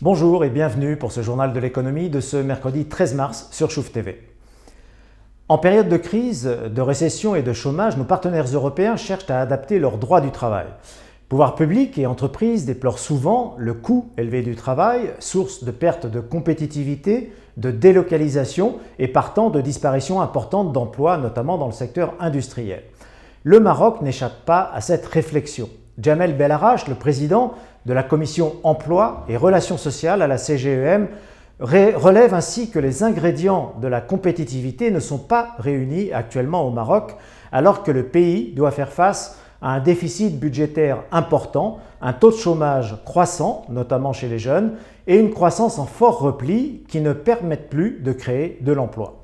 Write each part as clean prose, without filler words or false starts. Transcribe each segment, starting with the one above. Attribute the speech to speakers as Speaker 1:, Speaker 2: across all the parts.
Speaker 1: Bonjour et bienvenue pour ce journal de l'économie de ce mercredi 13 mars sur Chouf TV. En période de crise, de récession et de chômage, nos partenaires européens cherchent à adapter leur droit du travail. Pouvoirs publics et entreprises déplorent souvent le coût élevé du travail, source de perte de compétitivité, de délocalisation et partant de disparition importante d'emplois, notamment dans le secteur industriel. Le Maroc n'échappe pas à cette réflexion. Jamel Belarache, le président de la commission emploi et relations sociales à la CGEM, relève ainsi que les ingrédients de la compétitivité ne sont pas réunis actuellement au Maroc, alors que le pays doit faire face à un déficit budgétaire important, un taux de chômage croissant, notamment chez les jeunes, et une croissance en fort repli qui ne permettent plus de créer de l'emploi.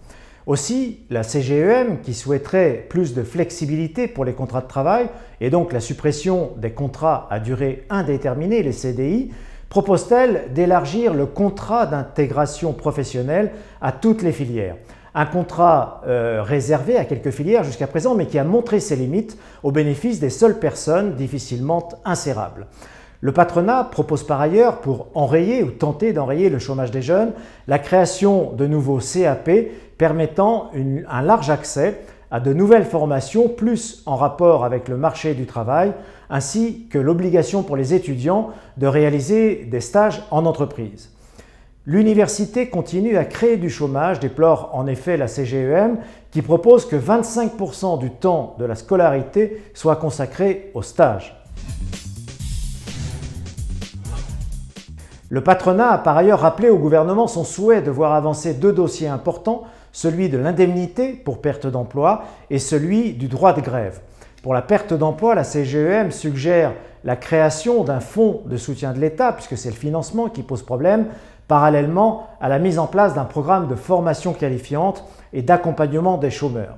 Speaker 1: Aussi, la CGEM, qui souhaiterait plus de flexibilité pour les contrats de travail et donc la suppression des contrats à durée indéterminée, les CDI, propose-t-elle d'élargir le contrat d'intégration professionnelle à toutes les filières. Un contrat réservé à quelques filières jusqu'à présent, mais qui a montré ses limites au bénéfice des seules personnes difficilement insérables. Le patronat propose par ailleurs, pour enrayer ou tenter d'enrayer le chômage des jeunes, la création de nouveaux CAP permettant un large accès à de nouvelles formations plus en rapport avec le marché du travail, ainsi que l'obligation pour les étudiants de réaliser des stages en entreprise. L'université continue à créer du chômage, déplore en effet la CGEM, qui propose que 25% du temps de la scolarité soit consacré aux stages. Le patronat a par ailleurs rappelé au gouvernement son souhait de voir avancer deux dossiers importants, celui de l'indemnité pour perte d'emploi et celui du droit de grève. Pour la perte d'emploi, la CGEM suggère la création d'un fonds de soutien de l'État, puisque c'est le financement qui pose problème, parallèlement à la mise en place d'un programme de formation qualifiante et d'accompagnement des chômeurs.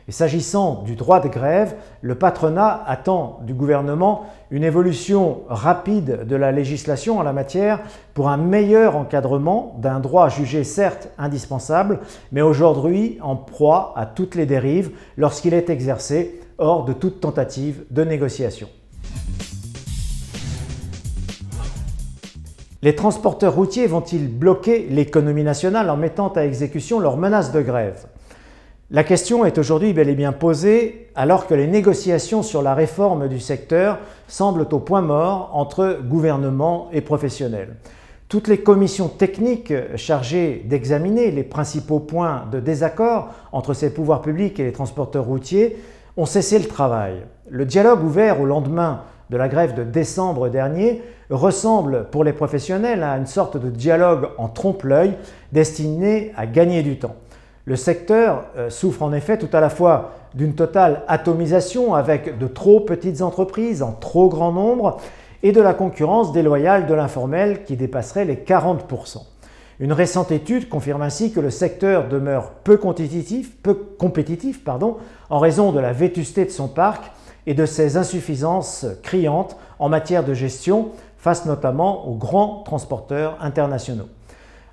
Speaker 1: Et s'agissant du droit de grève, le patronat attend du gouvernement une évolution rapide de la législation en la matière pour un meilleur encadrement d'un droit jugé certes indispensable, mais aujourd'hui en proie à toutes les dérives lorsqu'il est exercé hors de toute tentative de négociation. Les transporteurs routiers vont-ils bloquer l'économie nationale en mettant à exécution leurs menaces de grève ? La question est aujourd'hui bel et bien posée alors que les négociations sur la réforme du secteur semblent au point mort entre gouvernement et professionnels. Toutes les commissions techniques chargées d'examiner les principaux points de désaccord entre ces pouvoirs publics et les transporteurs routiers ont cessé le travail. Le dialogue ouvert au lendemain de la grève de décembre dernier ressemble pour les professionnels à une sorte de dialogue en trompe-l'œil destiné à gagner du temps. Le secteur souffre en effet tout à la fois d'une totale atomisation avec de trop petites entreprises en trop grand nombre et de la concurrence déloyale de l'informel qui dépasserait les 40%. Une récente étude confirme ainsi que le secteur demeure peu compétitif en raison de la vétusté de son parc et de ses insuffisances criantes en matière de gestion face notamment aux grands transporteurs internationaux.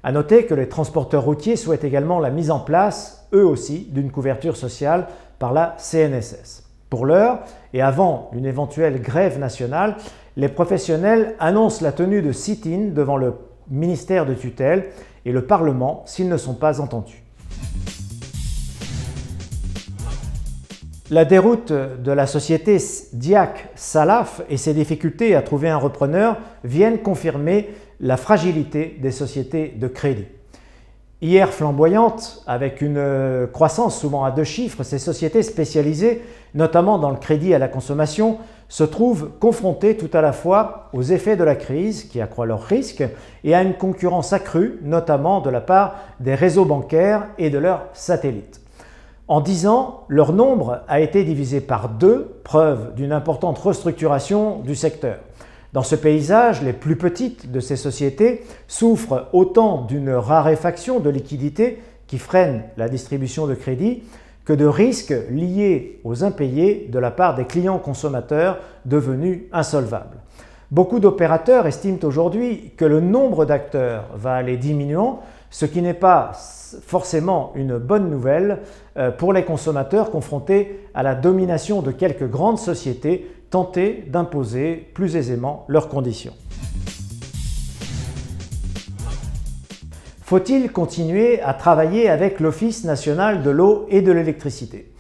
Speaker 1: À noter que les transporteurs routiers souhaitent également la mise en place, eux aussi, d'une couverture sociale par la CNSS. Pour l'heure, et avant une éventuelle grève nationale, les professionnels annoncent la tenue de sit-in devant le ministère de tutelle et le Parlement s'ils ne sont pas entendus. La déroute de la société Diak Salaf et ses difficultés à trouver un repreneur viennent confirmer la fragilité des sociétés de crédit. Hier flamboyantes, avec une croissance souvent à deux chiffres, ces sociétés spécialisées, notamment dans le crédit à la consommation, se trouvent confrontées tout à la fois aux effets de la crise qui accroît leurs risques et à une concurrence accrue, notamment de la part des réseaux bancaires et de leurs satellites. En 10 ans, leur nombre a été divisé par 2, preuve d'une importante restructuration du secteur. Dans ce paysage, les plus petites de ces sociétés souffrent autant d'une raréfaction de liquidités qui freine la distribution de crédit que de risques liés aux impayés de la part des clients consommateurs devenus insolvables. Beaucoup d'opérateurs estiment aujourd'hui que le nombre d'acteurs va aller diminuant, ce qui n'est pas forcément une bonne nouvelle pour les consommateurs confrontés à la domination de quelques grandes sociétés tentées d'imposer plus aisément leurs conditions. Faut-il continuer à travailler avec l'Office national de l'eau et de l'électricité?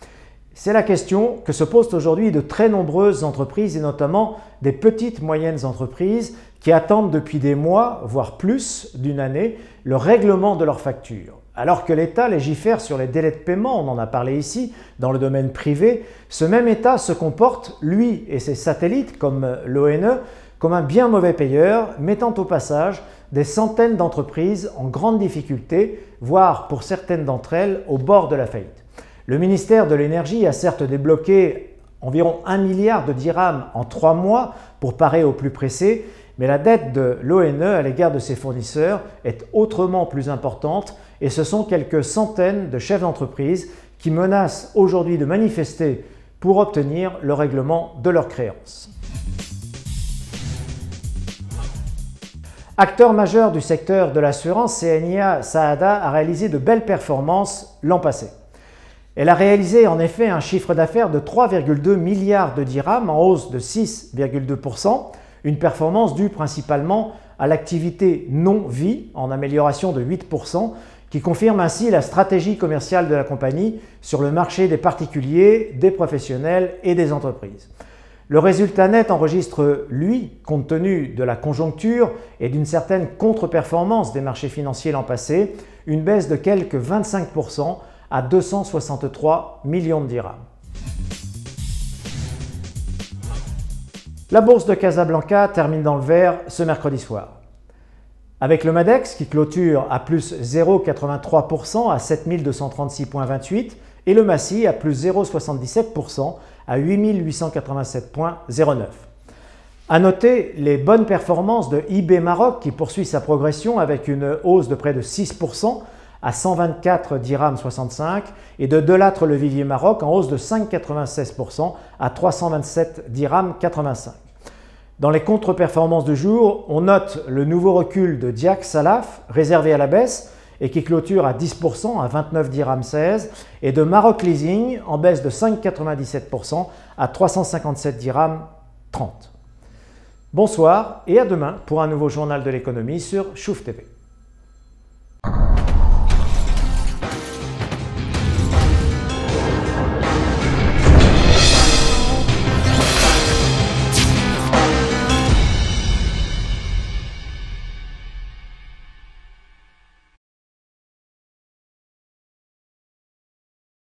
Speaker 1: C'est la question que se posent aujourd'hui de très nombreuses entreprises et notamment des petites moyennes entreprises qui attendent depuis des mois, voire plus d'une année, le règlement de leurs factures. Alors que l'État légifère sur les délais de paiement, on en a parlé ici, dans le domaine privé, ce même État se comporte, lui et ses satellites comme l'ONE, comme un bien mauvais payeur, mettant au passage des centaines d'entreprises en grande difficulté, voire pour certaines d'entre elles au bord de la faillite. Le ministère de l'Énergie a certes débloqué environ 1 milliard de dirhams en 3 mois pour parer au plus pressé, mais la dette de l'ONE à l'égard de ses fournisseurs est autrement plus importante et ce sont quelques centaines de chefs d'entreprise qui menacent aujourd'hui de manifester pour obtenir le règlement de leurs créances. Acteur majeur du secteur de l'assurance, CNIA Saada a réalisé de belles performances l'an passé. Elle a réalisé en effet un chiffre d'affaires de 3,2 milliards de dirhams en hausse de 6,2%, une performance due principalement à l'activité non-vie en amélioration de 8%, qui confirme ainsi la stratégie commerciale de la compagnie sur le marché des particuliers, des professionnels et des entreprises. Le résultat net enregistre, lui, compte tenu de la conjoncture et d'une certaine contre-performance des marchés financiers l'an passé, une baisse de quelques 25% à 263 millions de dirhams. La bourse de Casablanca termine dans le vert ce mercredi soir. Avec le MADEX qui clôture à plus 0,83% à 7236,28 et le MASSI à plus 0,77% à 8887,09. À noter les bonnes performances de IB Maroc qui poursuit sa progression avec une hausse de près de 6% à 124 dirhams 65 et de Delattre le Vivier Maroc en hausse de 5,96% à 327 dirhams 85. Dans les contre-performances du jour, on note le nouveau recul de Diak Salaf réservé à la baisse et qui clôture à 10% à 29 dirhams 16 et de Maroc Leasing en baisse de 5,97% à 357 dirhams 30. Bonsoir et à demain pour un nouveau journal de l'économie sur Chouf TV.